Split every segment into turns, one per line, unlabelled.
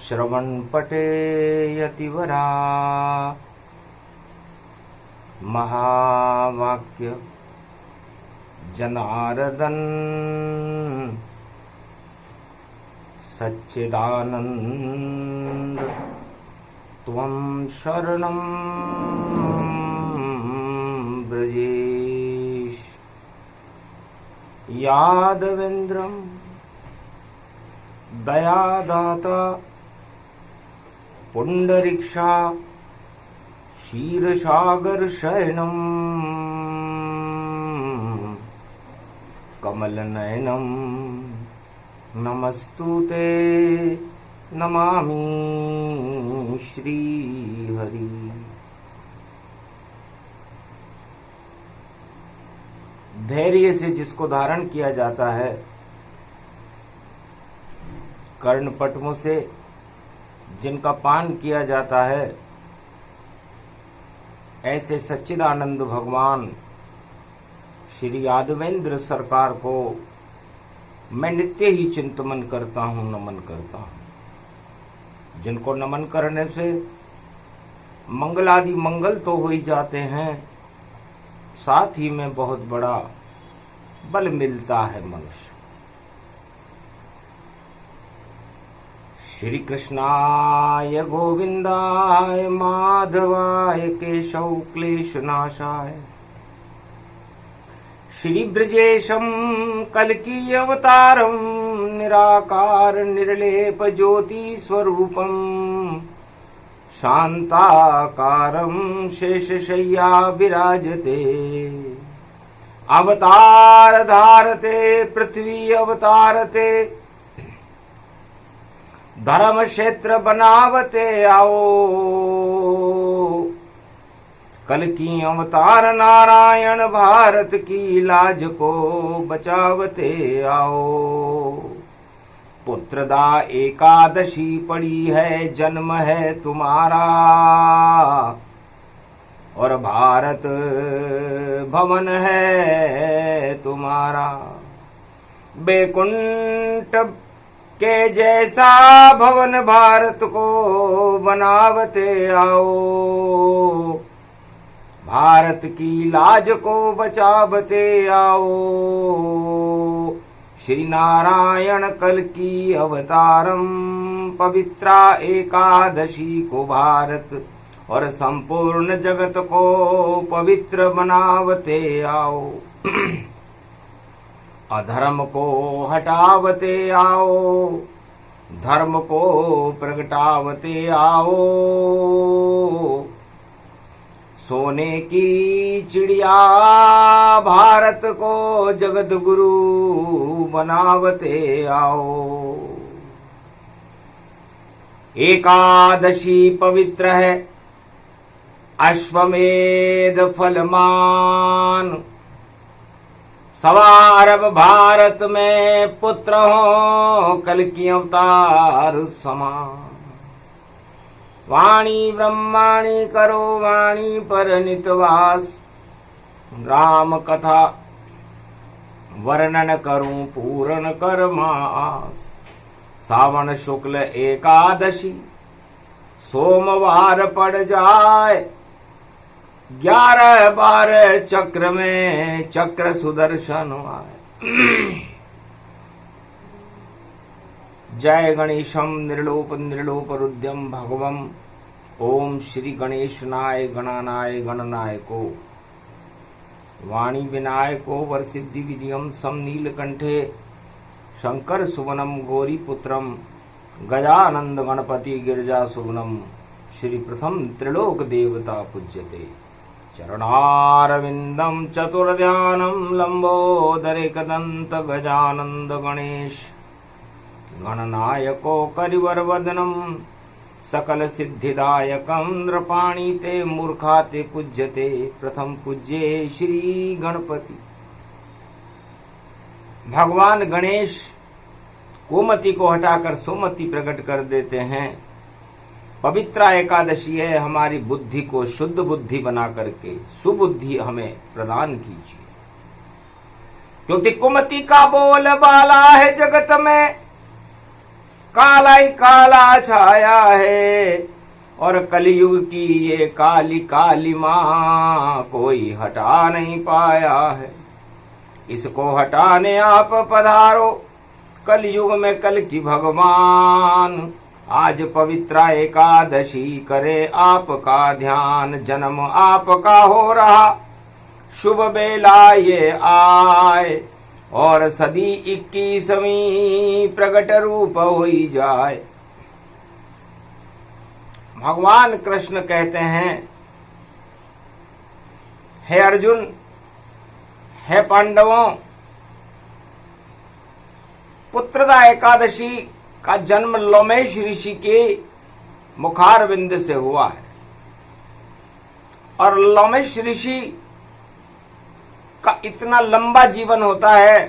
श्रवणपटे यतिवरा महावाक्य जनार्दन सच्चिदानंद त्वं शरणं ब्रजेश। यादवेन्द्रं दयादाता पुंडरीक्षा क्षीरसागर शयनं कमलनयनं नमस्तुते नमामि श्रीहरि। धैर्य से जिसको धारण किया जाता है, कर्णपटमों से जिनका पान किया जाता है, ऐसे सच्चिदानंद भगवान श्री यादवेंद्र सरकार को मैं नित्य ही चिंतन करता हूँ, नमन करता हूँ। जिनको नमन करने से मंगलादि मंगल तो हो ही जाते हैं, साथ ही में बहुत बड़ा बल मिलता है मनुष्य। श्री कृष्णाय गोविंदाय माधवाय केशव क्लेशनाशाय श्री ब्रजेशम कल्की अवतारम निराकार निर्लेप ज्योति स्वरूपम शांताकारं शेषशय्या विराजते अवतार धारते पृथ्वी अवतारते धर्म क्षेत्र बनावते आओ कल की अवतार नारायण भारत की लाज को बचावते आओ। पुत्रदा एकादशी पड़ी है, जन्म है तुम्हारा और भारत भवन है तुम्हारा। बैकुंठ के जैसा भवन भारत को बनावते आओ, भारत की लाज को बचावते आओ। श्री नारायण कल की अवतारम पवित्रा एकादशी को भारत और संपूर्ण जगत को पवित्र बनावते आओ। अधर्म को हटावते आओ, धर्म को प्रगटावते आओ। सोने की चिड़िया भारत को जगत गुरु बनावते आओ। एकादशी पवित्र है, अश्वमेध फलमान। सवा अरब भारत में पुत्र हो कल की अवतार समान। वाणी ब्रह्माणी करो वाणी पर नितवास, राम कथा वर्णन करूं पूर्ण कर मास। सावन शुक्ल एकादशी सोमवार पड़ जाए, 11-12 चक्र में चक्र सुदर्शन आए। जय गणेशम निर्लोप निर्लोप रुद्यम भगवम। ओम श्री गणेशनाय गणानाय गणनायको वाणी विनायको वरसिद्धि विधियम सम नीलकंठे शंकर सुवनम गौरी पुत्रम गजानंद गणपति गिरिजा सुवनम। श्री प्रथम त्रिलोक देवता पूज्यते। चरणारविंदम चतुर्ध्यानम लंबोदरे कदंत गजानंद गणेश गणनायको करिवर वदनम सकल सिद्धिदायकम। नृपाणी ते मूर्खा ते पूज्यते प्रथम पूज्ये श्री गणपति। भगवान गणेश कोमति को हटाकर सोमति प्रकट कर देते हैं। पवित्रा एकादशी है, हमारी बुद्धि को शुद्ध बुद्धि बना करके सुबुद्धि हमें प्रदान कीजिए, क्योंकि कुमति का बोल बाला है जगत में। काला ही काला छाया है, और कलयुग की ये काली काली माँ कोई हटा नहीं पाया है। इसको हटाने आप पधारो, कलयुग में कल की भगवान। आज पवित्र एकादशी करे आपका ध्यान, जन्म आपका हो रहा शुभ बेला ये आए, और सदी 21वीं प्रगट रूप होई जाए। भगवान कृष्ण कहते हैं, हे अर्जुन, हे पांडवों, पुत्रदा एकादशी का जन्म लोमेश ऋषि के मुखारविंद से हुआ है। और लोमेश ऋषि का इतना लंबा जीवन होता है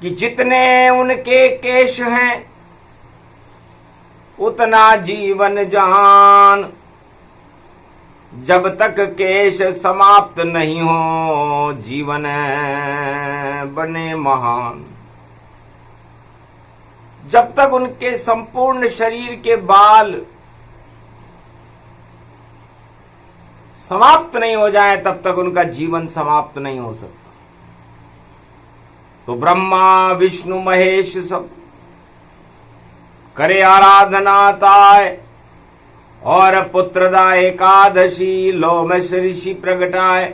कि जितने उनके केश हैं उतना जीवन जान। जब तक केश समाप्त नहीं हो जीवन बने महान। जब तक उनके संपूर्ण शरीर के बाल समाप्त नहीं हो जाए तब तक उनका जीवन समाप्त नहीं हो सकता। तो ब्रह्मा विष्णु महेश सब करे आराधना ताय, और पुत्रदा एकादशी लोमेश ऋषि प्रगटाए।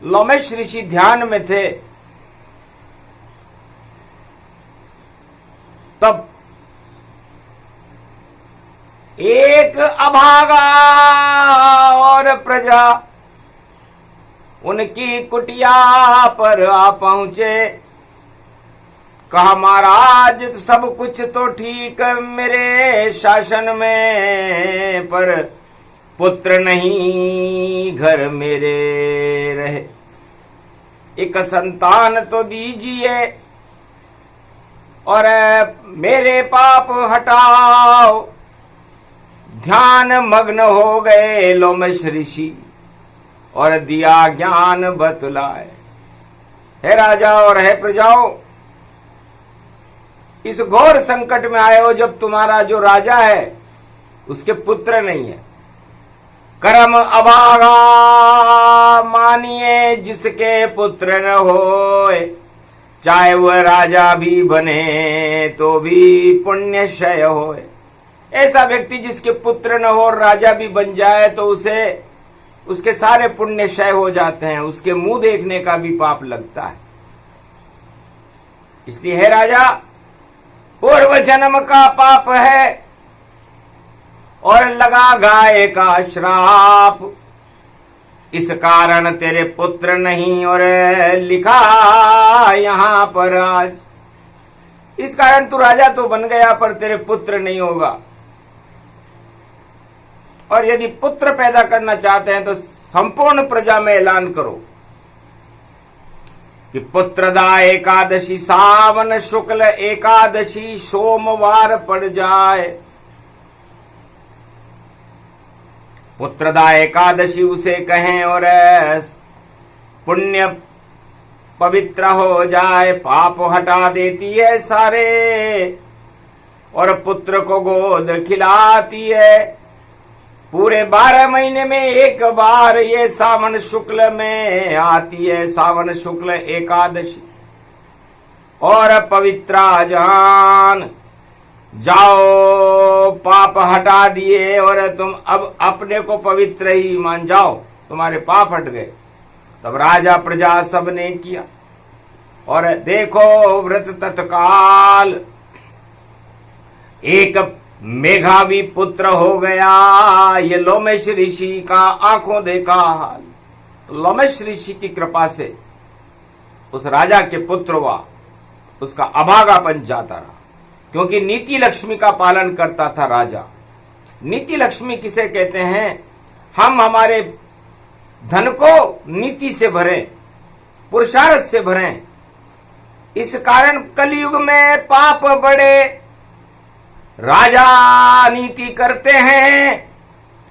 लोमेश ऋषि ध्यान में थे, तब एक अभागा और प्रजा उनकी कुटिया पर आ पहुंचे। कहा, महाराज सब कुछ तो ठीक मेरे शासन में, पर पुत्र नहीं घर मेरे रहे। एक संतान तो दीजिए और मेरे पाप हटाओ। ध्यान मग्न हो गए लोमेश ऋषि और दिया ज्ञान बतलाए। हे राजा और हे प्रजाओं, इस घोर संकट में आए हो जब तुम्हारा जो राजा है उसके पुत्र नहीं है। कर्म अभागा मानिए जिसके पुत्र न होए, चाहे वह राजा भी बने तो भी पुण्य क्षय होए। ऐसा व्यक्ति जिसके पुत्र न हो और राजा भी बन जाए तो उसे उसके सारे पुण्य क्षय हो जाते हैं, उसके मुंह देखने का भी पाप लगता है। इसलिए हे राजा, पूर्व जन्म का पाप है और लगा गाय का श्राप, इस कारण तेरे पुत्र नहीं और लिखा यहां पर आज। इस कारण तू राजा तो बन गया पर तेरे पुत्र नहीं होगा। और यदि पुत्र पैदा करना चाहते हैं तो संपूर्ण प्रजा में ऐलान करो कि पुत्रदा एकादशी सावन शुक्ल एकादशी सोमवार पड़ जाए। पुत्रदा एकादशी उसे कहें और पुण्य पवित्र हो जाए, पाप हटा देती है सारे और पुत्र को गोद खिलाती है। पूरे 12 महीने में एक बार ये सावन शुक्ल में आती है, सावन शुक्ल एकादशी। और पवित्रा जान जाओ, पाप हटा दिए और तुम अब अपने को पवित्र ही मान जाओ, तुम्हारे पाप हट गए। तब राजा प्रजा सब ने किया और देखो व्रत तत्काल एक मेघावी पुत्र हो गया। ये लोमेश ऋषि का आंखों देखा हाल। तो लोमेश ऋषि की कृपा से उस राजा के पुत्र हुआ, उसका अभागापन जाता रहा, क्योंकि नीति लक्ष्मी का पालन करता था राजा। नीति लक्ष्मी किसे कहते हैं? हम हमारे धन को नीति से भरें, पुरुषार्थ से भरें। इस कारण कलयुग में पाप बढ़े। राजा नीति करते हैं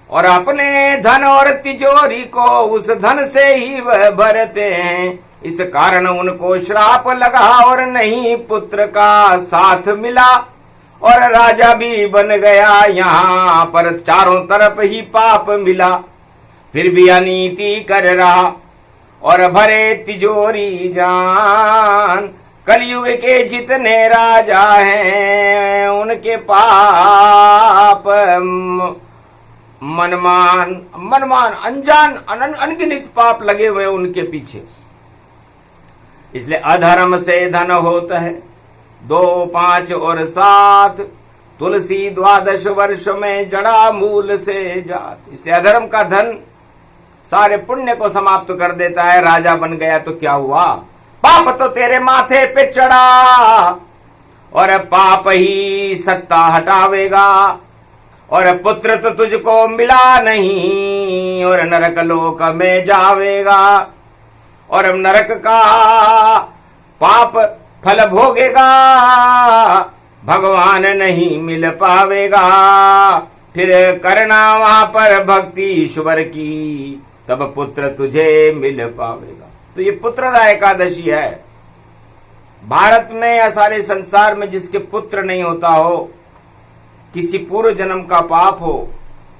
और अपने धन और तिजोरी को उस धन से ही वह भरते हैं। इस कारण उनको श्राप लगा और नहीं पुत्र का साथ मिला, और राजा भी बन गया यहाँ पर चारों तरफ ही पाप मिला। फिर भी अनीति कर रहा और भरे तिजोरी जान, कलयुग के जितने राजा हैं उनके पाप मनमान अनजान अनगिनत पाप लगे हुए उनके पीछे। इसलिए अधर्म से धन होता है 2, 5 और 7, तुलसी 12 वर्ष में जड़ा मूल से जात। इसलिए अधर्म का धन सारे पुण्य को समाप्त कर देता है। राजा बन गया तो क्या हुआ, पाप तो तेरे माथे पे चढ़ा और पाप ही सत्ता हटावेगा, और पुत्र तो तुझको मिला नहीं और नरक लोक में जावेगा, और नरक का पाप फल भोगेगा, भगवान नहीं मिल पावेगा। फिर करना वहां पर भक्ति ईश्वर की, तब पुत्र तुझे मिल पावेगा। तो ये पुत्रदा एकादशी है। भारत में या सारे संसार में जिसके पुत्र नहीं होता हो, किसी पूर्व जन्म का पाप हो,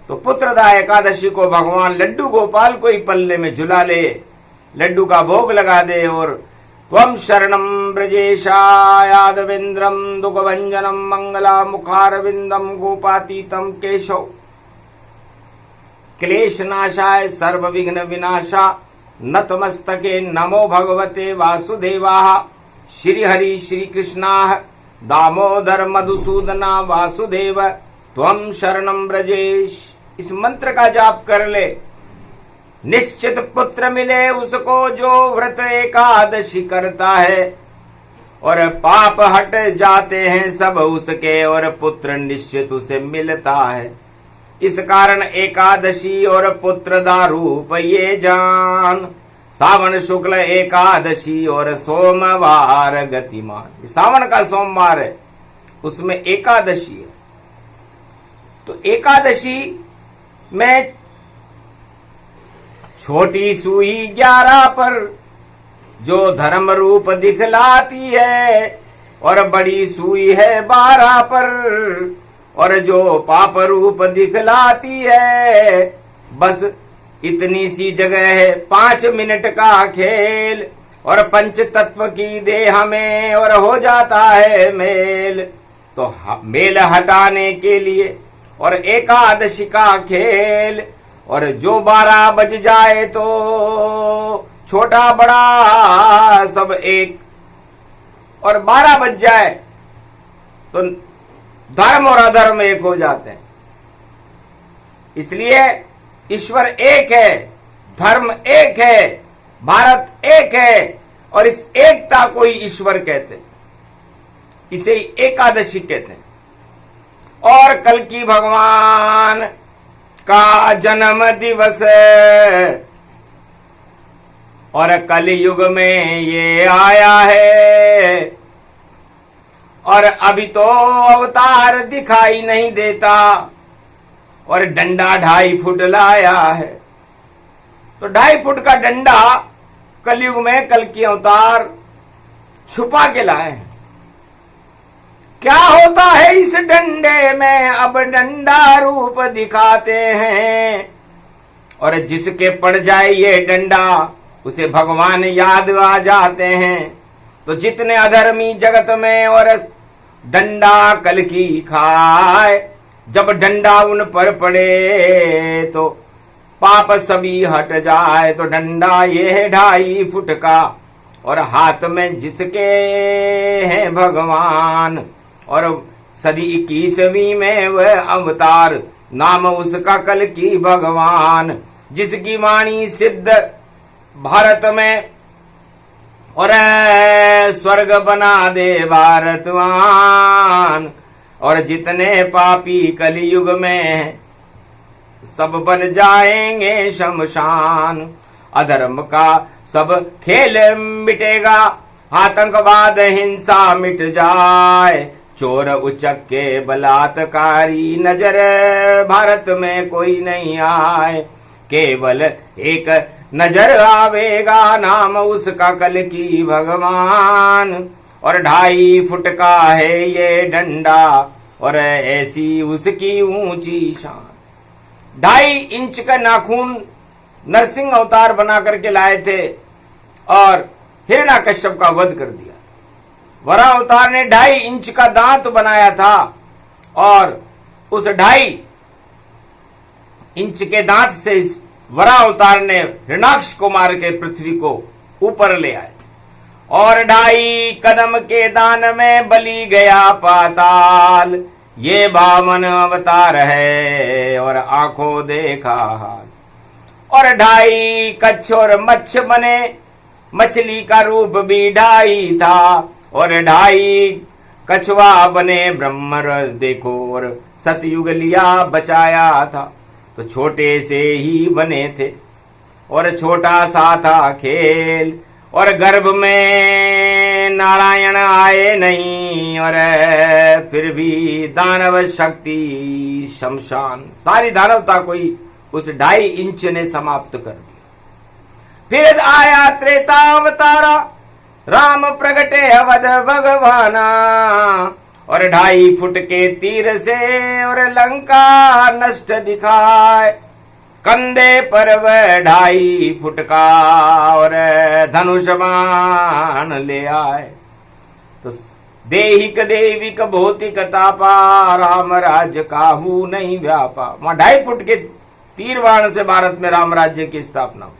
तो पुत्रदा एकादशी को भगवान लड्डू गोपाल को ही पल्ले में झुला ले, लड्डू का भोग लगा दे और त्वं शरणं ब्रजेशायादवेन्द्रं दुःखभञ्जनं मंगला मुखारविंदम गोपातीतम केशव, क्लेश नाशाय सर्व विघ्न विनाशा नतमस्तके नमो भगवते वासुदेवाः। श्री हरि श्री कृष्णाः दामोदर मधुसूदना वासुदेव त्वं शरणं ब्रजेश। इस मंत्र का जाप कर ले, निश्चित पुत्र मिले उसको जो व्रत एकादशी करता है, और पाप हट जाते हैं सब उसके, और पुत्र निश्चित उसे मिलता है। इस कारण एकादशी और पुत्रदा रूप ये जान, सावन शुक्ल एकादशी और सोमवार गतिमान। सावन का सोमवार है, उसमें एकादशी है। तो एकादशी में छोटी सुई 11 पर जो धर्म रूप दिखलाती है, और बड़ी सुई है 12 पर और जो पाप रूप दिखलाती है। बस इतनी सी जगह है, 5 मिनट का खेल, और पंच तत्व की देह में और हो जाता है मेल। तो मेल हटाने के लिए और एकादशी का खेल, और जो 12 बज जाए तो छोटा बड़ा सब एक, और 12 बज जाए तो धर्म और अधर्म एक हो जाते हैं। इसलिए ईश्वर एक है, धर्म एक है, भारत एक है, और इस एकता को ही ईश्वर कहते हैं, इसे एकादशी कहते हैं। और कल की भगवान का जन्म दिवस, और कलयुग में ये आया है, और अभी तो अवतार दिखाई नहीं देता, और डंडा 2.5 फुट लाया है। तो 2.5 फुट का डंडा कलयुग में कल की अवतार छुपा के लाए हैं। क्या होता है इस डंडे में, अब डंडा रूप दिखाते हैं, और जिसके पड़ जाए ये डंडा उसे भगवान याद आ जाते हैं। तो जितने अधर्मी जगत में और डंडा कल की खाए, जब डंडा उन पर पड़े तो पाप सभी हट जाए। तो डंडा ये है 2.5 फुट का, और हाथ में जिसके हैं भगवान, और सदी 21वीं में वह अवतार, नाम उसका कल की भगवान। जिसकी वाणी सिद्ध भारत में, और स्वर्ग बना दे भारतवान। और जितने पापी कलयुग में सब बन जाएंगे शमशान। अधर्म का सब खेल मिटेगा, आतंकवाद हिंसा मिट जाए। चोर उचक्के बलात्कारी नजर भारत में कोई नहीं आए। केवल एक नजर आवेगा नाम उसका कल की भगवान। और 2.5 फुट का है ये डंडा और ऐसी उसकी ऊंची शान। 2.5 इंच का नाखून नरसिंह अवतार बना करके लाए थे और हिरण्यकश्यप का वध कर दिया। वराह अवतार ने 2.5 इंच का दांत बनाया था और उस 2.5 इंच के दांत से इस वराह अवतार ने हिरण्याक्ष को मार के पृथ्वी को ऊपर ले आए। और 2.5 कदम के दान में बली गया पाताल, ये 52 अवतार है और आंखों देखा हाल। और 2.5 कच्छ और मच्छ बने, मछली का रूप भी 2.5 था। और 2.5 कछुआ बने ब्रह्म देखो और सतयुग लिया बचाया था। तो छोटे से ही बने थे और छोटा सा था खेल। और गर्भ में नारायण आए नहीं और फिर भी दानव शक्ति शमशान, सारी दानवता को ही उस 2.5 इंच ने समाप्त कर दिया। फिर आया त्रेता अवतारा, राम प्रगटे अवध भगवाना। और 2.5 फुट के तीर से और लंका नष्ट दिखाए, कंधे पर वह 2.5 फुट का और धनुष बाण ले आए। तो देहिक देविक भौतिक तापा, राम राज्य काहू नहीं व्यापा। वहां 2.5 फुट के तीर बाण से भारत में राम राज्य की स्थापना हुई।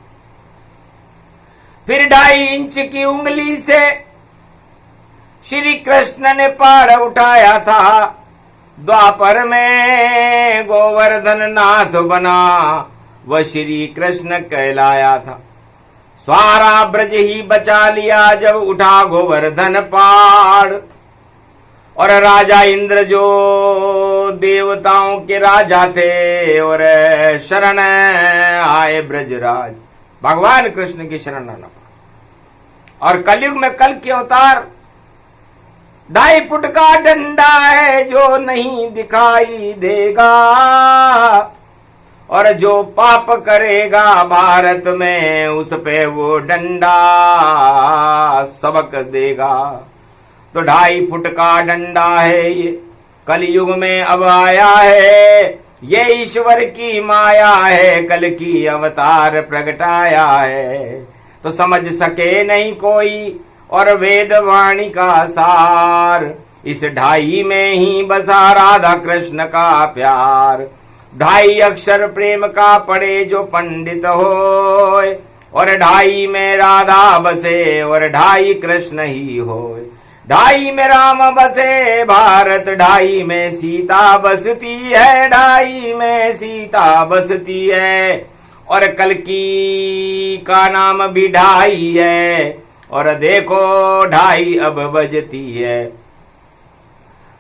फिर 2.5 इंच की उंगली से श्री कृष्ण ने पहाड़ उठाया था। द्वापर में गोवर्धन नाथ बना, वह श्री कृष्ण कहलाया था। स्वारा ब्रज ही बचा लिया जब उठा गोवर्धन पहाड़। और राजा इंद्र जो देवताओं के राजा थे और शरण आए ब्रजराज, भगवान कृष्ण की शरण आना पड़ा। और कलयुग में कल के अवतार 2.5 फुट का डंडा है जो नहीं दिखाई देगा। और जो पाप करेगा भारत में उस पे वो डंडा सबक देगा। तो 2.5 फुट का डंडा है ये, कलयुग में अब आया है। ये ईश्वर की माया है, कल की अवतार प्रगटाया है। तो समझ सके नहीं कोई और वेद वाणी का सार, इस 2.5 में ही बसा राधा कृष्ण का प्यार। 2.5 अक्षर प्रेम का पढ़े जो पंडित होए, और 2.5 में राधा बसे और 2.5 कृष्ण ही होए। 2.5 में राम बसे भारत, 2.5 में सीता बसती है, 2.5 में सीता बसती है। और कल्कि का नाम भी 2.5 है, और देखो 2.5 अब बजती है।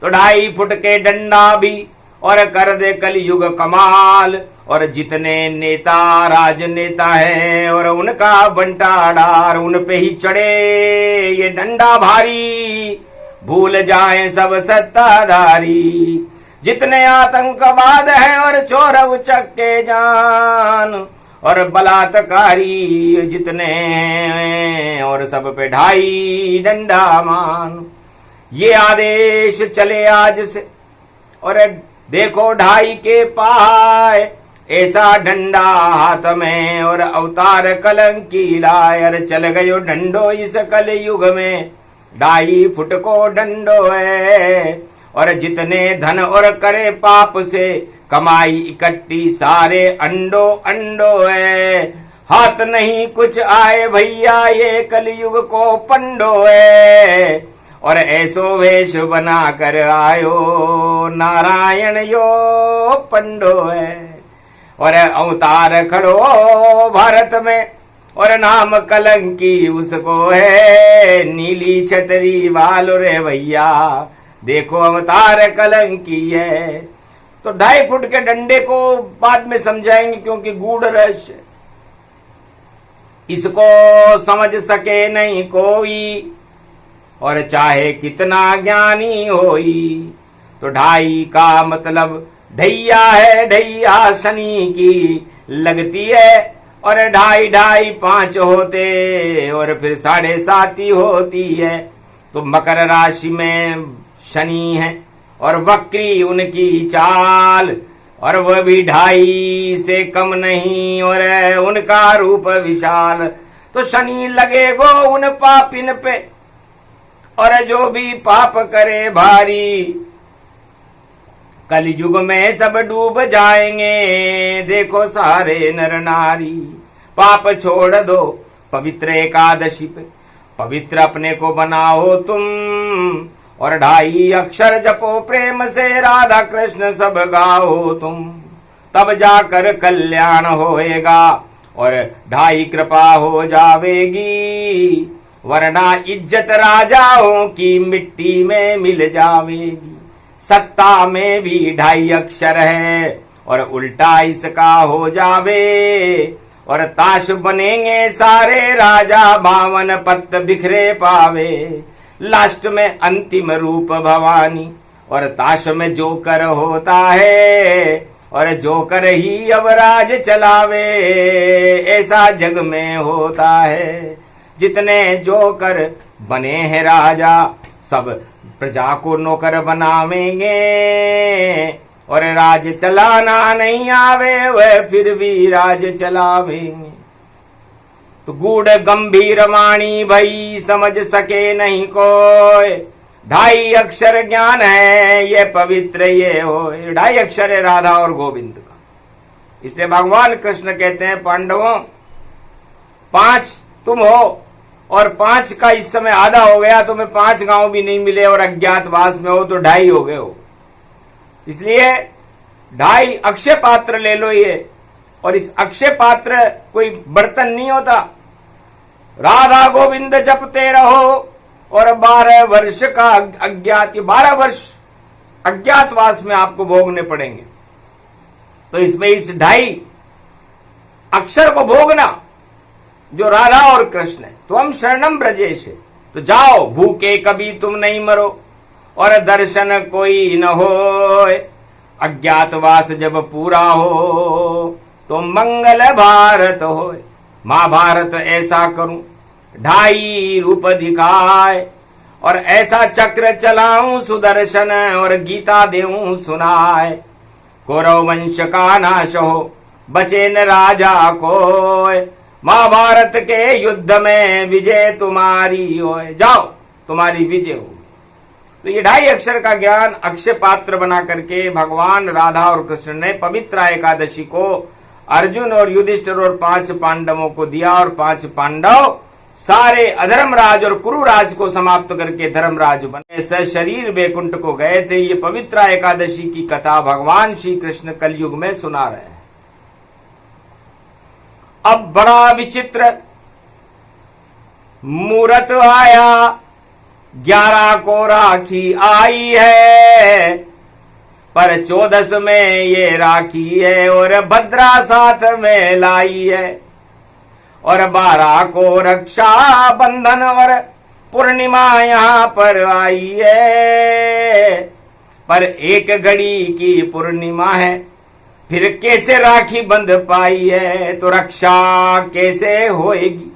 तो 2.5 फुट के डंडा भी और कर दे कलयुग कमाल। और जितने नेता राजनेता हैं और उनका बंटाढार, उन पे ही चढ़े ये डंडा भारी, भूल जाए सब सत्ताधारी। जितने आतंकवाद हैं और चोर उचक्के जान और बलात्कारी जितने हैं, और सब पे 2.5 डंडा मान। ये आदेश चले आज से, और देखो 2.5 के पाए, ऐसा डंडा हाथ में और अवतार कलंकी लायर। चल गयो डंडो इस कलयुग में, 2.5 फुट को डंडो है। और जितने धन और करे पाप से कमाई इकट्ठी, सारे अंडो अंडो है। हाथ नहीं कुछ आए भैया, ये कलयुग को पंडो है। और ऐसो वेश बना कर आयो, नारायण यो पंडो है। और अवतार खड़ो भारत में, और नाम कलंकी उसको है। नीली छतरी वालो रे भैया, देखो अवतार कलंकी है। तो 2.5 फुट के डंडे को बाद में समझाएंगे, क्योंकि गूढ़ रहस्य इसको समझ सके नहीं कोई, और चाहे कितना ज्ञानी होई। तो 2.5 का मतलब ढैया है, ढैया शनि की लगती है। और 2.5 2.5 5 होते और फिर 7.5 होती है। तो मकर राशि में शनि है और वक्री उनकी चाल, और वह भी 2.5 से कम नहीं, और उनका रूप विशाल। तो शनि लगेगो उन पापिन पे, और जो भी पाप करे भारी, कलयुग में सब डूब जाएंगे, देखो सारे नर नारी। पाप छोड़ दो पवित्र एकादशी पे, पवित्र अपने को बनाओ तुम, और 2.5 अक्षर जपो प्रेम से, राधा कृष्ण सब गाओ तुम, तब जाकर कल्याण होएगा और 2.5 कृपा हो जावेगी, वरना इज्जत राजाओं की मिट्टी में मिल जावेगी। सत्ता में भी 2.5 अक्षर है और उल्टा इसका हो जावे, और ताश बनेंगे सारे राजा, 52 पत्त बिखरे पावे। लास्ट में अंतिम रूप भवानी, और ताश में जोकर होता है, और जोकर ही अब राज चलावे, ऐसा जग में होता है। जितने जोकर बने हैं राजा, सब प्रजा को नौकर बनावेंगे, और राज चलाना नहीं आवे वह फिर भी राज चलावेंगे। तो गूढ़ गंभीर वाणी भई समझ सके नहीं कोई, 2.5 अक्षर ज्ञान है ये पवित्र ये हो। 2.5 अक्षर है राधा और गोविंद का। इसलिए भगवान कृष्ण कहते हैं पांडवों 5 तुम हो, और 5 का इस समय आधा हो गया, तुम्हें 5 गांव भी नहीं मिले और अज्ञातवास में हो तो 2.5 हो गए हो। इसलिए 2.5 अक्षय पात्र ले लो ये, और इस अक्षय पात्र कोई बर्तन नहीं होता। राधा गोविंद जपते रहो, और 12 वर्ष का 12 वर्ष अज्ञातवास में आपको भोगने पड़ेंगे। तो इसमें इस 2.5 अक्षर को भोगना जो राधा और कृष्ण है। तो हम शरणम ब्रजेश है, तो जाओ भूखे कभी तुम नहीं मरो, और दर्शन कोई न हो। अज्ञातवास जब पूरा हो तो मंगल भारत हो। महाभारत ऐसा करूं 2.5 रूप दिखाए, और ऐसा चक्र चलाऊं सुदर्शन, और गीता देऊं सुनाए। कौरव वंश का नाश हो बचे न राजा कोय, महाभारत के युद्ध में विजय तुम्हारी हो। जाओ तुम्हारी विजय हो। तो ये 2.5 अक्षर का ज्ञान अक्षय पात्र बना करके भगवान राधा और कृष्ण ने पवित्र एकादशी को अर्जुन और युधिष्ठिर और 5 पांडवों को दिया, और 5 पांडव सारे अधर्मराज और कुरुराज को समाप्त करके धर्मराज बने, सशरीर वैकुंठ को गए थे। ये पवित्र एकादशी की कथा भगवान श्री कृष्ण कलयुग में सुना रहे हैं। अब बड़ा विचित्र मूरत आया, 11 को राखी आई है, पर 14 में ये राखी है, और भद्रा साथ में लाई है, और 12 को रक्षा बंधन और पूर्णिमा यहाँ पर आई है। पर एक घड़ी की पूर्णिमा है, फिर कैसे राखी बंध पाई है, तो रक्षा कैसे होएगी।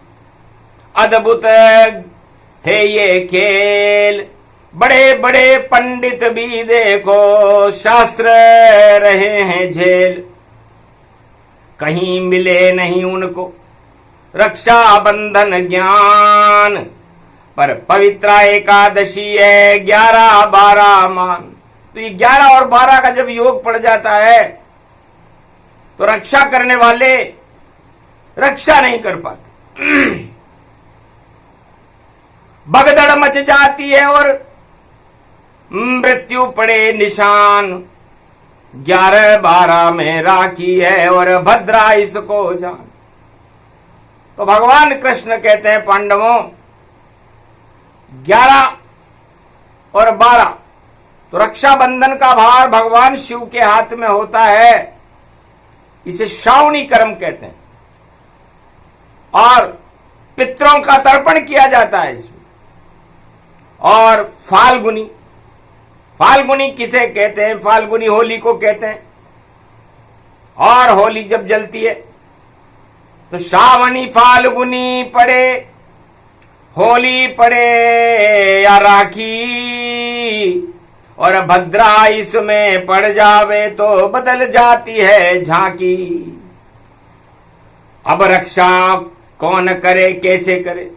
अद्भुत है ये खेल, बड़े बड़े पंडित भी देखो शास्त्र रहे हैं झेल, कहीं मिले नहीं उनको रक्षा बंधन ज्ञान। पर पवित्र एकादशी है 11 12 मान। तो ये 11 और 12 का जब योग पड़ जाता है तो रक्षा करने वाले रक्षा नहीं कर पाते, भगदड़ मच जाती है और मृत्यु पड़े निशान। 11 12 में राखी है और भद्रा इसको जान। तो भगवान कृष्ण कहते हैं पांडवों 11 और 12 तो रक्षाबंधन का भार भगवान शिव के हाथ में होता है। इसे श्रावणी कर्म कहते हैं और पितरों का तर्पण किया जाता है इसमें। और फाल्गुनी, फाल्गुनी किसे कहते हैं? फाल्गुनी होली को कहते हैं। और होली जब जलती है तो श्रावणी फाल्गुनी पड़े, होली पड़े या राखी, और भद्रा इसमें पड़ जावे तो बदल जाती है झांकी। अब रक्षा कौन करे, कैसे करे?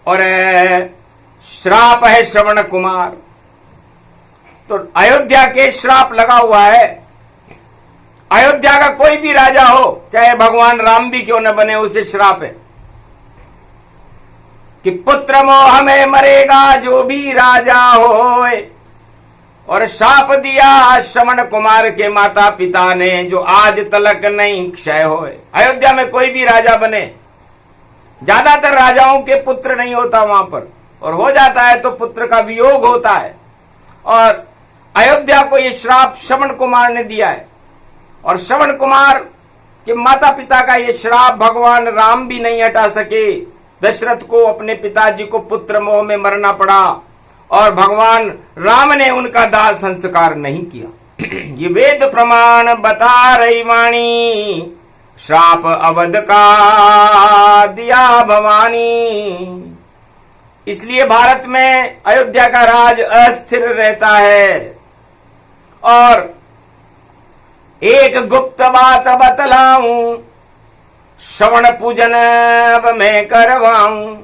और श्राप है श्रवण कुमार, तो अयोध्या के श्राप लगा हुआ है। अयोध्या का कोई भी राजा हो, चाहे भगवान राम भी क्यों न बने, उसे श्राप है कि पुत्र मोह में मरेगा जो भी राजा होए। और शाप दिया श्रवण कुमार के माता पिता ने, जो आज तलक नहीं क्षय होए। अयोध्या में कोई भी राजा बने, ज्यादातर राजाओं के पुत्र नहीं होता वहां पर, और हो जाता है तो पुत्र का वियोग होता है। और अयोध्या को यह श्राप श्रवण कुमार ने दिया है, और श्रवण कुमार के माता पिता का यह श्राप भगवान राम भी नहीं हटा सके। दशरथ को, अपने पिताजी को पुत्र मोह में मरना पड़ा, और भगवान राम ने उनका दाह संस्कार नहीं किया। ये वेद प्रमाण बता रही वाणी, श्राप अवध का दिया भवानी। इसलिए भारत में अयोध्या का राज अस्थिर रहता है। और एक गुप्त बात बतलाऊं, श्रवण पूजन अब मैं करवाऊं।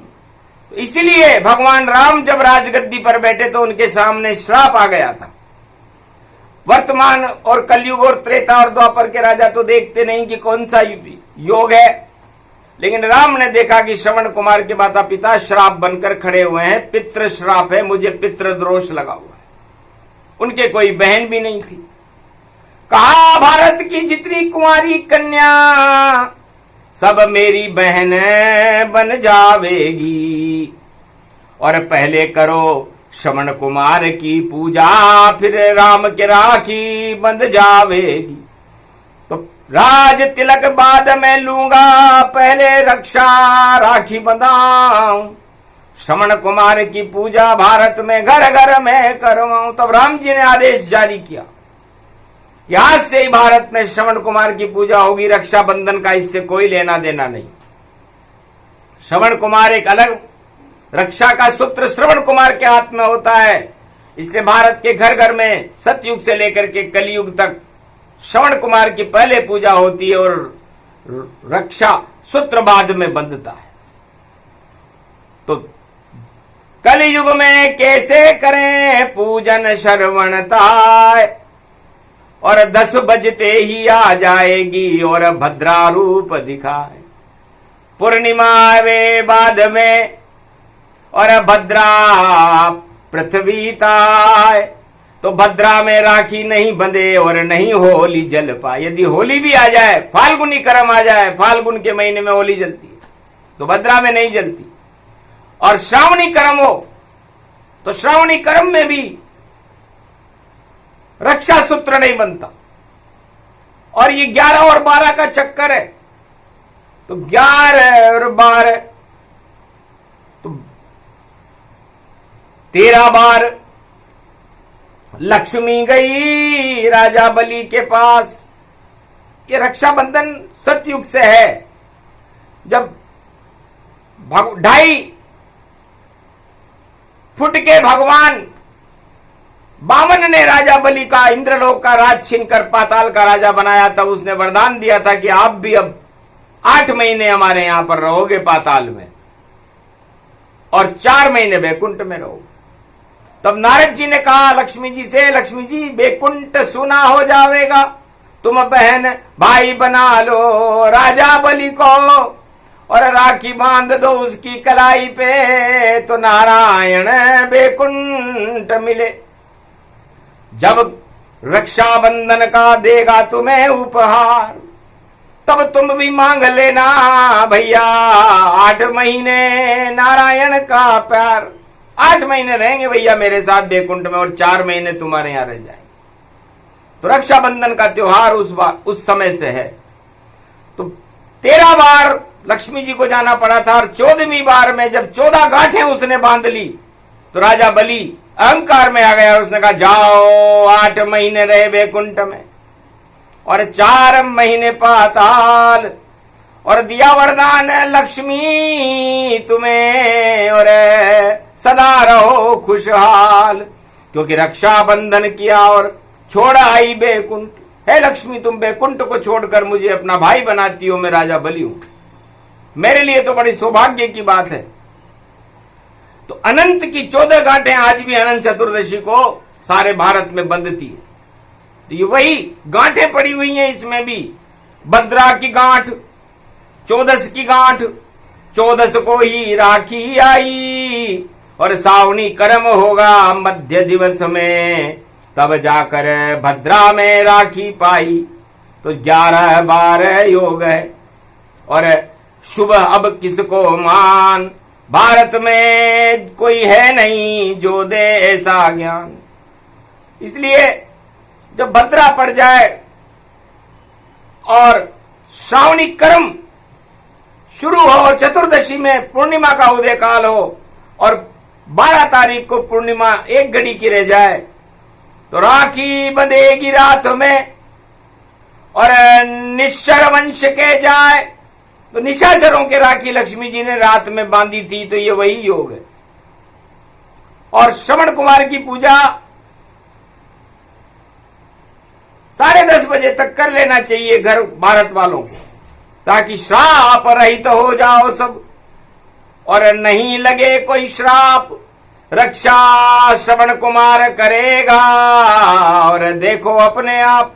इसलिए भगवान राम जब राजगद्दी पर बैठे तो उनके सामने श्राप आ गया था। वर्तमान और कलयुग और त्रेता और द्वापर के राजा तो देखते नहीं कि कौन सा योग है, लेकिन राम ने देखा कि श्रवण कुमार के माता पिता श्राप बनकर खड़े हुए हैं। पितृ श्राप है, मुझे पितृ दोष लगा हुआ है। उनके कोई बहन भी नहीं थी। कहा, भारत की जितनी कुंवारी कन्या सब मेरी बहन बन जावेगी, और पहले करो श्रवण कुमार की पूजा, फिर राम के राखी बंध जावेगी। तो राज तिलक बाद में लूंगा, पहले रक्षा राखी बंधाऊं। श्रवण कुमार की पूजा भारत में घर घर में करवाऊं। तब राम जी ने आदेश जारी किया, आज से ही भारत में श्रवण कुमार की पूजा होगी। रक्षाबंधन का इससे कोई लेना देना नहीं। श्रवण कुमार एक अलग, रक्षा का सूत्र श्रवण कुमार के हाथ में होता है। इसलिए भारत के घर घर में सतयुग से लेकर के कलयुग तक श्रवण कुमार की पहले पूजा होती है, और रक्षा सूत्र बाद में बंधता है। तो कलयुग में कैसे करें पूजन श्रवणताय, और 10 बजते ही आ जाएगी और भद्रा रूप दिखाए। पूर्णिमा वे बाद में और भद्रा पृथ्वी ताय, तो भद्रा में राखी नहीं बंधे और नहीं होली जल पाए। यदि होली भी आ जाए, फाल्गुनी करम आ जाए, फाल्गुन के महीने में होली जलती है, तो भद्रा में नहीं जलती। और श्रावणी करम हो तो श्रावणी करम में भी रक्षा सूत्र नहीं बनता। और ये 11 और 12 का चक्कर है। तो 11 और 12 तो 13 बार लक्ष्मी गई राजा बलि के पास। ये रक्षाबंधन सतयुग से है, जब 2.5 फुट के भगवान बामन ने राजा बलि का इंद्रलोक का राज छीनकर पाताल का राजा बनाया। तब उसने वरदान दिया था कि आप भी अब 8 महीने हमारे यहां पर रहोगे पाताल में, और 4 महीने वैकुंठ में रहोगे। तब नारद जी ने कहा लक्ष्मी जी से, लक्ष्मी जी वैकुंठ सुना हो जाएगा, तुम बहन भाई बना लो राजा बलि को, और राखी बांध दो उसकी कलाई पे, तो नारायण वैकुंठ मिले। जब रक्षाबंधन का देगा तुम्हें उपहार, तब तुम भी मांग लेना भैया 8 महीने नारायण का प्यार। 8 महीने रहेंगे भैया मेरे साथ वैकुंठ में, और 4 महीने तुम्हारे यहां रह जाएंगे। तो रक्षाबंधन का त्योहार उस समय से है। तो 13 बार लक्ष्मी जी को जाना पड़ा था, और 14वीं बार में जब 14 गांठें उसने बांध ली, तो राजा बलि अहंकार में आ गया। उसने कहा जाओ 8 महीने रहे वैकुंठ में और 4 महीने पाताल, और दिया वरदान लक्ष्मी तुम्हें और सदा रहो खुशहाल, क्योंकि रक्षा बंधन किया और छोड़ा आई बेकुंठ। हे लक्ष्मी, तुम बेकुंठ को छोड़कर मुझे अपना भाई बनाती हो, मैं राजा बलि हूं, मेरे लिए तो बड़ी सौभाग्य की बात है। तो अनंत की 14 गांठें आज भी अनंत चतुर्दशी को सारे भारत में बंधती है। तो ये वही गांठें पड़ी हुई हैं इसमें भी। भद्रा की गांठ, 14 की गांठ, 14 को ही राखी आई, और सावनी कर्म होगा मध्य दिवस में, तब जाकर भद्रा में राखी पाई। तो 11-12 योग है, और शुभ अब किसको मान, भारत में कोई है नहीं जो दे ऐसा ज्ञान। इसलिए जब भद्रा पड़ जाए और श्रावणी कर्म शुरू हो और चतुर्दशी में पूर्णिमा का उदय काल हो और 12 तारीख को पूर्णिमा 1 घड़ी की रह जाए, तो राखी बंधेगी रात में और निश्चर वंश के जाए। तो निशाचरों के राखी लक्ष्मी जी ने रात में बांधी थी, तो ये वही योग है। और श्रवण कुमार की पूजा 10:30 बजे तक कर लेना चाहिए घर भारत वालों को, ताकि श्राप रहित हो जाओ सब और नहीं लगे कोई श्राप। रक्षा श्रवण कुमार करेगा और देखो अपने आप।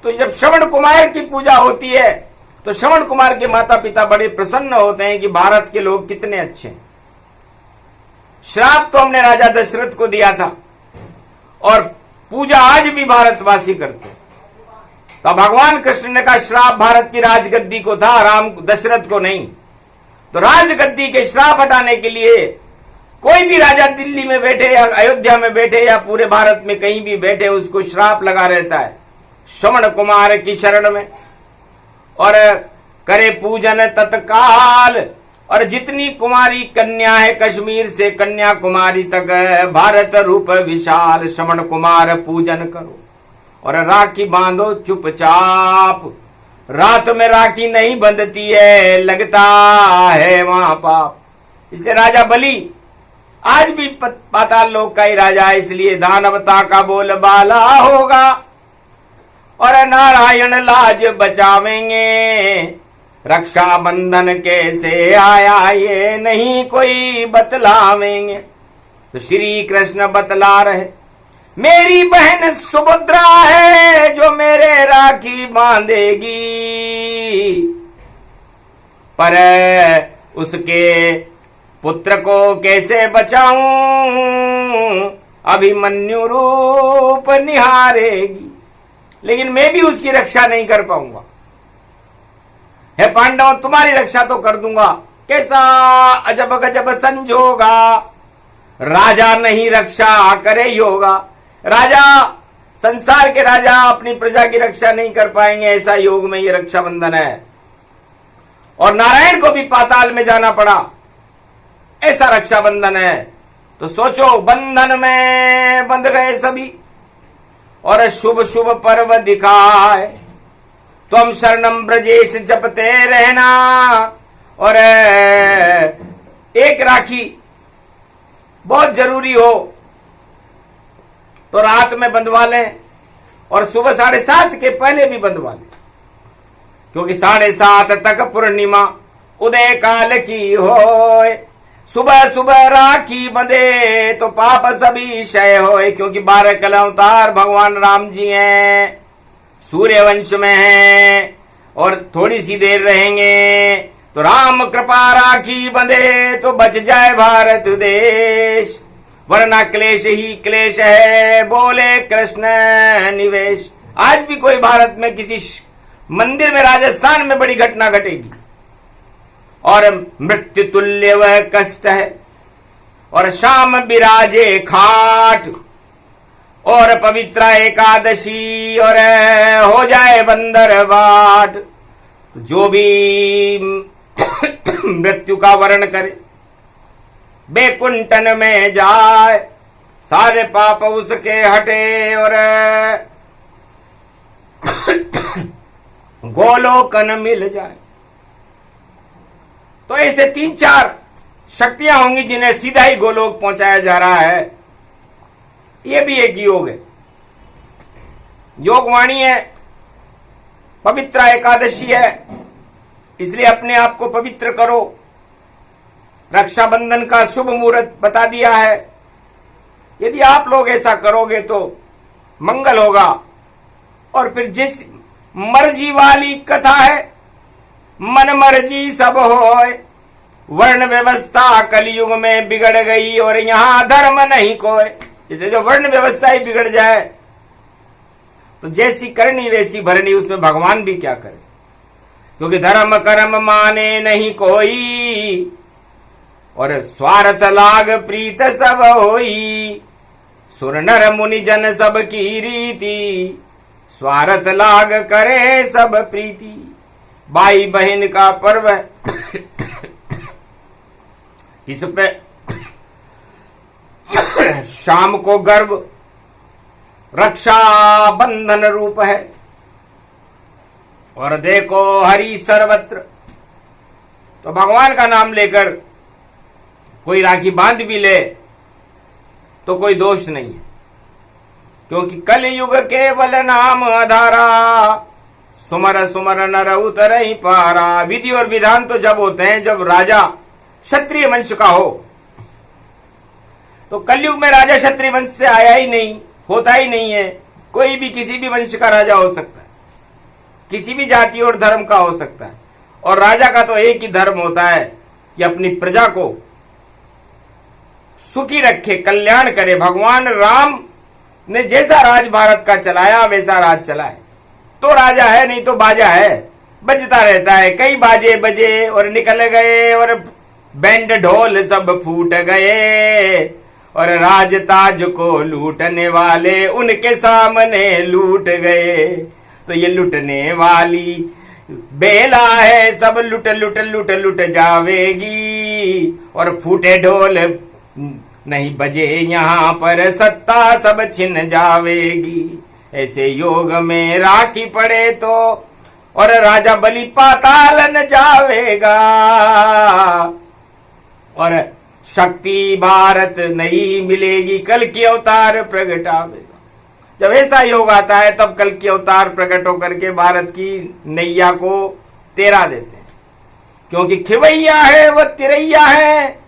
तो जब श्रवण कुमार की पूजा होती है तो श्रवण कुमार के माता पिता बड़े प्रसन्न होते हैं कि भारत के लोग कितने अच्छे हैं। श्राप तो हमने राजा दशरथ को दिया था और पूजा आज भी भारतवासी करते हैं। तो भगवान कृष्ण ने कहा श्राप भारत की राजगद्दी को था, राम दशरथ को नहीं। तो राजगद्दी के श्राप हटाने के लिए कोई भी राजा दिल्ली में बैठे या अयोध्या में बैठे या पूरे भारत में कहीं भी बैठे, उसको श्राप लगा रहता है श्रवण कुमार की शरण में और करे पूजन तत्काल। और जितनी कुमारी कन्या है कश्मीर से कन्याकुमारी तक, भारत रूप विशाल, श्रवण कुमार पूजन करो और राखी बांधो चुपचाप। रात में राखी नहीं बंधती है, लगता है वहां पाप। इसलिए राजा बलि आज भी पाताल लोक का ही राजा है, इसलिए दानवता का बोलबाला होगा और नारायण लाज बचावेंगे। रक्षा बंधन कैसे आया ये नहीं कोई बतलावेंगे। तो श्री कृष्ण बतला रहे, मेरी बहन सुभद्रा है जो मेरे राखी बांधेगी, पर उसके पुत्र को कैसे बचाऊं, अभिमन्यु रूप निहारेगी, लेकिन मैं भी उसकी रक्षा नहीं कर पाऊंगा। हे पांडव, तुम्हारी रक्षा तो कर दूंगा। कैसा अजब गजब संजोगा, राजा नहीं रक्षा करे योगा। राजा, संसार के राजा अपनी प्रजा की रक्षा नहीं कर पाएंगे, ऐसा योग में ये रक्षाबंधन है। और नारायण को भी पाताल में जाना पड़ा, ऐसा रक्षाबंधन है। तो सोचो, बंधन में बंध गए सभी और शुभ शुभ पर्व दिखाए। तुम शरणम ब्रजेश जपते रहना और एक राखी बहुत जरूरी हो तो रात में बंधवा लें और सुबह 7:30 के पहले भी बंधवा लें, क्योंकि 7:30 तक पूर्णिमा उदय काल की होए। सुबह सुबह राखी बंधे तो पाप सभी क्षय होए, क्योंकि 12 कला अवतार भगवान राम जी हैं, सूर्य वंश में हैं और थोड़ी सी देर रहेंगे। तो राम कृपा राखी बंधे तो बच जाए भारत देश, वरना क्लेश ही क्लेश है, बोले कृष्ण निवेश। आज भी कोई भारत में किसी मंदिर में राजस्थान में बड़ी घटना घटेगी और मृत्यु तुल्य वह कष्ट है, और शाम बिराजे खाट और पवित्र एकादशी और हो जाए बंदर बाट। जो भी मृत्यु का वर्ण करे बेकुंठन में जाए, सारे पाप उसके हटे और गोलोकन मिल जाए। तो ऐसे 3-4 शक्तियां होंगी जिन्हें सीधा ही गोलोक पहुंचाया जा रहा है। यह भी एक योग है, योगवाणी है, पवित्र एकादशी है, इसलिए अपने आप को पवित्र करो। रक्षाबंधन का शुभ मुहूर्त बता दिया है, यदि आप लोग ऐसा करोगे तो मंगल होगा। और फिर जिस मर्जी वाली कथा है, मन मर्जी सब होए, वर्ण व्यवस्था कलयुग में बिगड़ गई और यहां धर्म नहीं कोई। जैसे जो वर्ण व्यवस्था ही बिगड़ जाए तो जैसी करनी वैसी भरनी, उसमें भगवान भी क्या करे, क्योंकि धर्म कर्म माने नहीं कोई और स्वार्थ लाग प्रीत सब होई। सुर नर मुनि जन सब की रीति, स्वार्थ लाग करे सब प्रीति। भाई बहन का पर्व इस पे शाम को गर्व रक्षा बंधन रूप है। और देखो हरि सर्वत्र, तो भगवान का नाम लेकर कोई राखी बांध भी ले तो कोई दोष नहीं है, क्योंकि कलयुग केवल नाम आधारा, सुमर सुमर नर उतर ही पारा। विधि और विधान तो जब होते हैं जब राजा क्षत्रिय वंश का हो, तो कलयुग में राजा क्षत्रिय वंश से आया ही नहीं, होता ही नहीं है। कोई भी किसी भी वंश का राजा हो सकता है, किसी भी जाति और धर्म का हो सकता है। और राजा का तो एक ही धर्म होता है कि अपनी प्रजा को सुखी रखे, कल्याण करे। भगवान राम ने जैसा राज भारत का चलाया वैसा राज चलाए, तो राजा है, नहीं तो बाजा है, बजता रहता है। कई बाजे बजे और निकल गए और बैंड ढोल सब फूट गए, और राज ताज को लूटने वाले उनके सामने लूट गए। तो ये लूटने वाली बेला है, सब लुट लुट लुट लुट जावेगी, और फूटे ढोल नहीं बजे यहाँ पर सत्ता सब छिन जावेगी। ऐसे योग में राखी पड़े तो और राजा बलि पाताल न जावेगा, और शक्ति भारत नहीं मिलेगी, कल की अवतार प्रगटावेगा। जब ऐसा योग आता है तब कल की अवतार प्रकट होकर के भारत की नैया को तेरा देते हैं, क्योंकि खिवैया है वो तिरैया है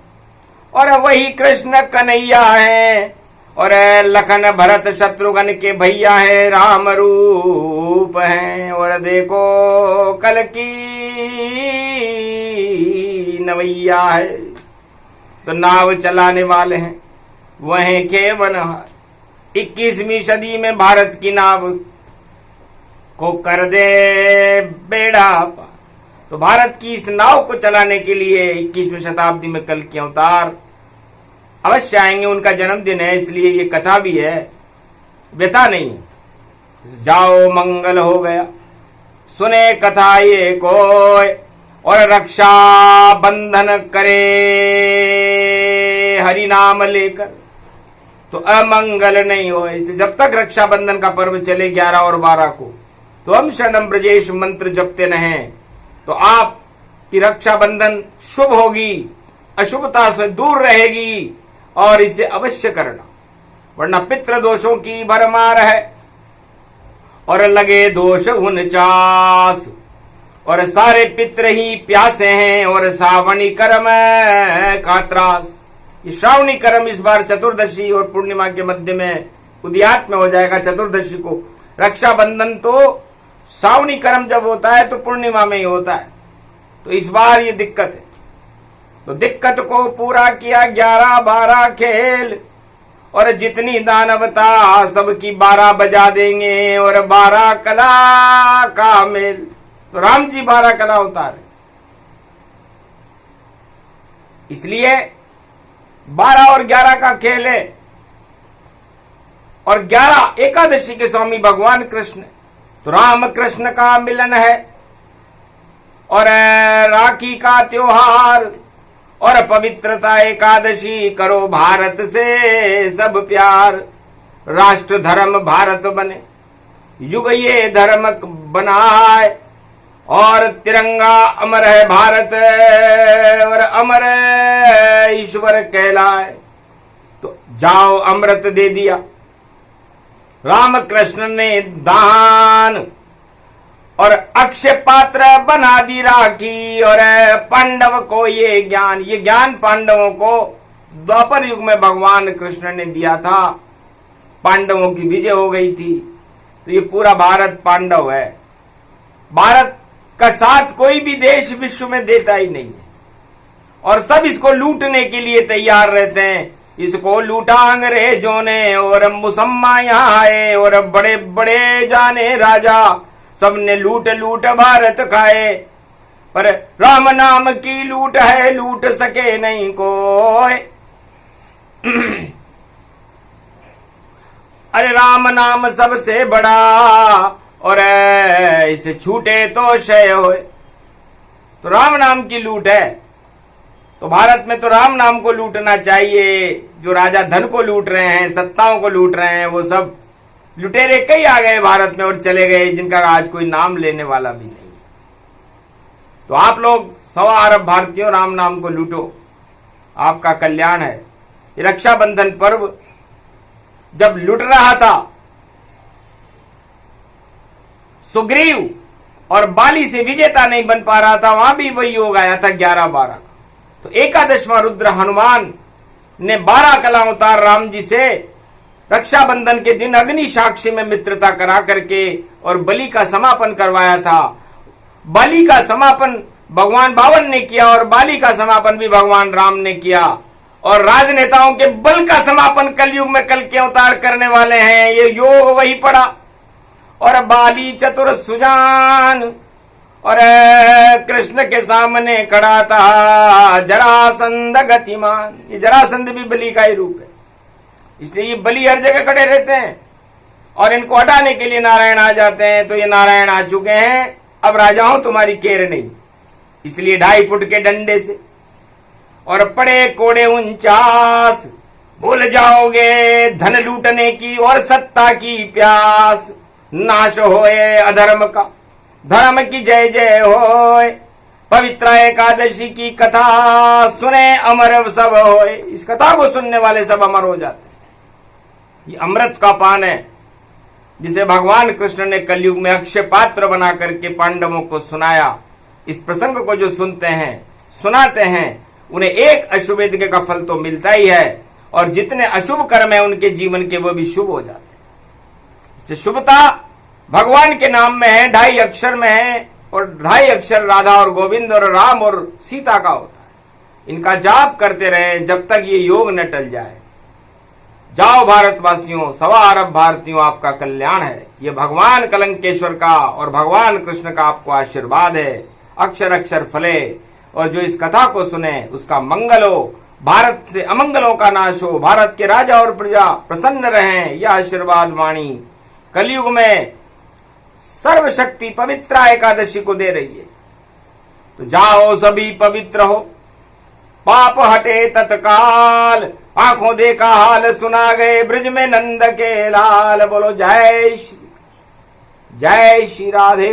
और वही कृष्ण कन्हैया है, और लखन भरत शत्रुघ्न के भैया है, राम रूप है। और देखो कल की नवैया है, तो नाव चलाने वाले हैं वह के बनहार। 21वीं सदी में भारत की नाव को कर दे बेड़ा पार। तो भारत की इस नाव को चलाने के लिए 21वीं शताब्दी में कल के अवतार अवश्य आएंगे। उनका जन्मदिन है, इसलिए ये कथा भी है, व्यथा नहीं है। जाओ मंगल हो गया, सुने कथा ये कोय, और रक्षा बंधन करे हरि नाम लेकर, तो अमंगल नहीं हो। इसलिए जब तक रक्षाबंधन का पर्व चले 11 और 12 को, तो हम शरणम ब्रजेश मंत्र जपते रहें, तो आपकी रक्षाबंधन शुभ होगी, अशुभता से दूर रहेगी। और इसे अवश्य करना, वरना पितृ दोषों की भरमार है और लगे दोष 49, और सारे पितृ ही प्यासे हैं और श्रावणी कर्म का त्रास। ये श्रावणी कर्म इस बार चतुर्दशी और पूर्णिमा के मध्य में उदयात में हो जाएगा। चतुर्दशी को रक्षाबंधन, तो श्रावणी कर्म जब होता है तो पूर्णिमा में ही होता है, तो इस बार ये दिक्कत है। तो दिक्कत को पूरा किया 11-12 खेल, और जितनी दानवता सबकी 12 बजा देंगे, और 12 कला का मेल। तो राम जी 12 कला उतारे, इसलिए 12 और 11 का खेल है। और 11 एकादशी के स्वामी भगवान कृष्ण, तो राम कृष्ण का मिलन है, और राखी का त्योहार, और पवित्रता एकादशी करो भारत से सब प्यार। राष्ट्र धर्म भारत बने, युग ये धर्म बनाए, और तिरंगा अमर है भारत और अमर ईश्वर कहलाए। तो जाओ अमृत दे दिया राम कृष्ण ने दान और अक्षय पात्र बना दी राखी। और पांडव को ये ज्ञान पांडवों को द्वापर युग में भगवान कृष्ण ने दिया था। पांडवों की विजय हो गई थी। तो ये पूरा भारत पांडव है। भारत का साथ कोई भी देश विश्व में देता ही नहीं है और सब इसको लूटने के लिए तैयार रहते हैं। इसको लूटा अंग्रेजों ने और मुसम्मा यहाँ आए और बड़े बड़े जाने राजा सबने लूट लूट भारत खाए। पर राम नाम की लूट है, लूट सके नहीं कोई। अरे राम नाम सबसे बड़ा और इसे छूटे तो क्षय होए। तो राम नाम की लूट है। तो भारत में तो राम नाम को लूटना चाहिए। जो राजा धन को लूट रहे हैं, सत्ताओं को लूट रहे हैं, वो सब लुटेरे कई आ गए भारत में और चले गए जिनका आज कोई नाम लेने वाला भी नहीं। तो आप लोग 1.25 अरब भारतीयों राम नाम को लूटो, आपका कल्याण है। रक्षाबंधन पर्व जब लुट रहा था सुग्रीव और बाली से विजेता नहीं बन पा रहा था, वहां भी वही योग आया था 11-12 का। तो एकादशवां रुद्र हनुमान ने 12 कला अवतार राम जी से रक्षाबंधन के दिन अग्नि साक्षी में मित्रता करा करके और बलि का समापन करवाया था। बलि का समापन भगवान बावन ने किया और बाली का समापन भी भगवान राम ने किया। और राजनेताओं के बल का समापन कलयुग में कल के अवतार करने वाले हैं। ये योग वही पड़ा। और बाली चतुर सुजान और कृष्ण के सामने खड़ा था जरासंध गतिमान। ये जरासंध भी बलि का ही रूप है, इसलिए ये बलि हर जगह खड़े रहते हैं और इनको हटाने के लिए नारायण आ जाते हैं। तो ये नारायण आ चुके हैं, अब राजाओं तुम्हारी केर नहीं। इसलिए 2.5 फुट के डंडे से और पड़े कोड़े 49 भूल जाओगे धन लूटने की और सत्ता की प्यास। नाश होए अधर्म का, धर्म की जय जय होए। पवित्र एकादशी की कथा सुने अमर सब होए। इस कथा को सुनने वाले सब अमर हो जाते हैं। ये अमृत का पान है जिसे भगवान कृष्ण ने कलयुग में अक्षय पात्र बना करके पांडवों को सुनाया। इस प्रसंग को जो सुनते हैं, सुनाते हैं, उन्हें एक अशुभ यज्ञ का फल तो मिलता ही है और जितने अशुभ कर्म है उनके जीवन के वो भी शुभ हो जाते हैं। शुभता भगवान के नाम में है, 2.5 अक्षर में है और 2.5 अक्षर राधा और गोविंद और राम और सीता का होता है। इनका जाप करते रहे जब तक ये योग न टल जाए। जाओ भारतवासियों, 1.25 अरब भारतीयों, आपका कल्याण है। ये भगवान कलंकेश्वर का और भगवान कृष्ण का आपको आशीर्वाद है। अक्षर अक्षर फले और जो इस कथा को सुने उसका मंगल हो, भारत से अमंगलों का नाश हो, भारत के राजा और प्रजा प्रसन्न रहें। यह आशीर्वाद वाणी कलयुग में सर्वशक्ति पवित्र एकादशी को दे रही है। तो जाओ सभी पवित्र हो, पाप हटे तत्काल। आंखों देखा हाल सुना गए ब्रज में नंद के लाल। बोलो जय श्री राधे।